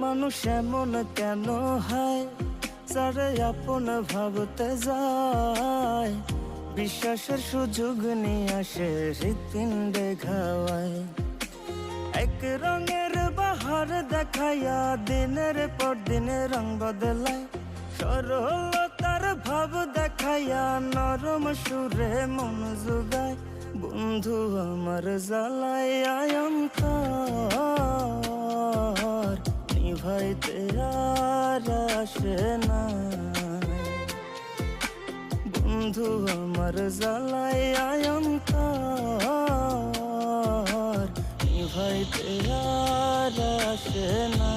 মানুষ এমন কেন হয় যারে আপন ভাবতে যায়, বিশ্বাসের সুযোগ নিয়ে আসে হৃৎপিণ্ডে ঘাওয়ায়। এক রঙের বাহার দেখাইয়া দিনের পর দিনে রং বদলায়, সরলতার ভাব দেখাইয়া নরম সুরে মন জুগায়। বন্ধু আমার জ্বালায় অন্তর নিভাইতে আর আসে না। বন্ধু আমার জ্বালায় অন্তর নিভাইতে আর আসে না।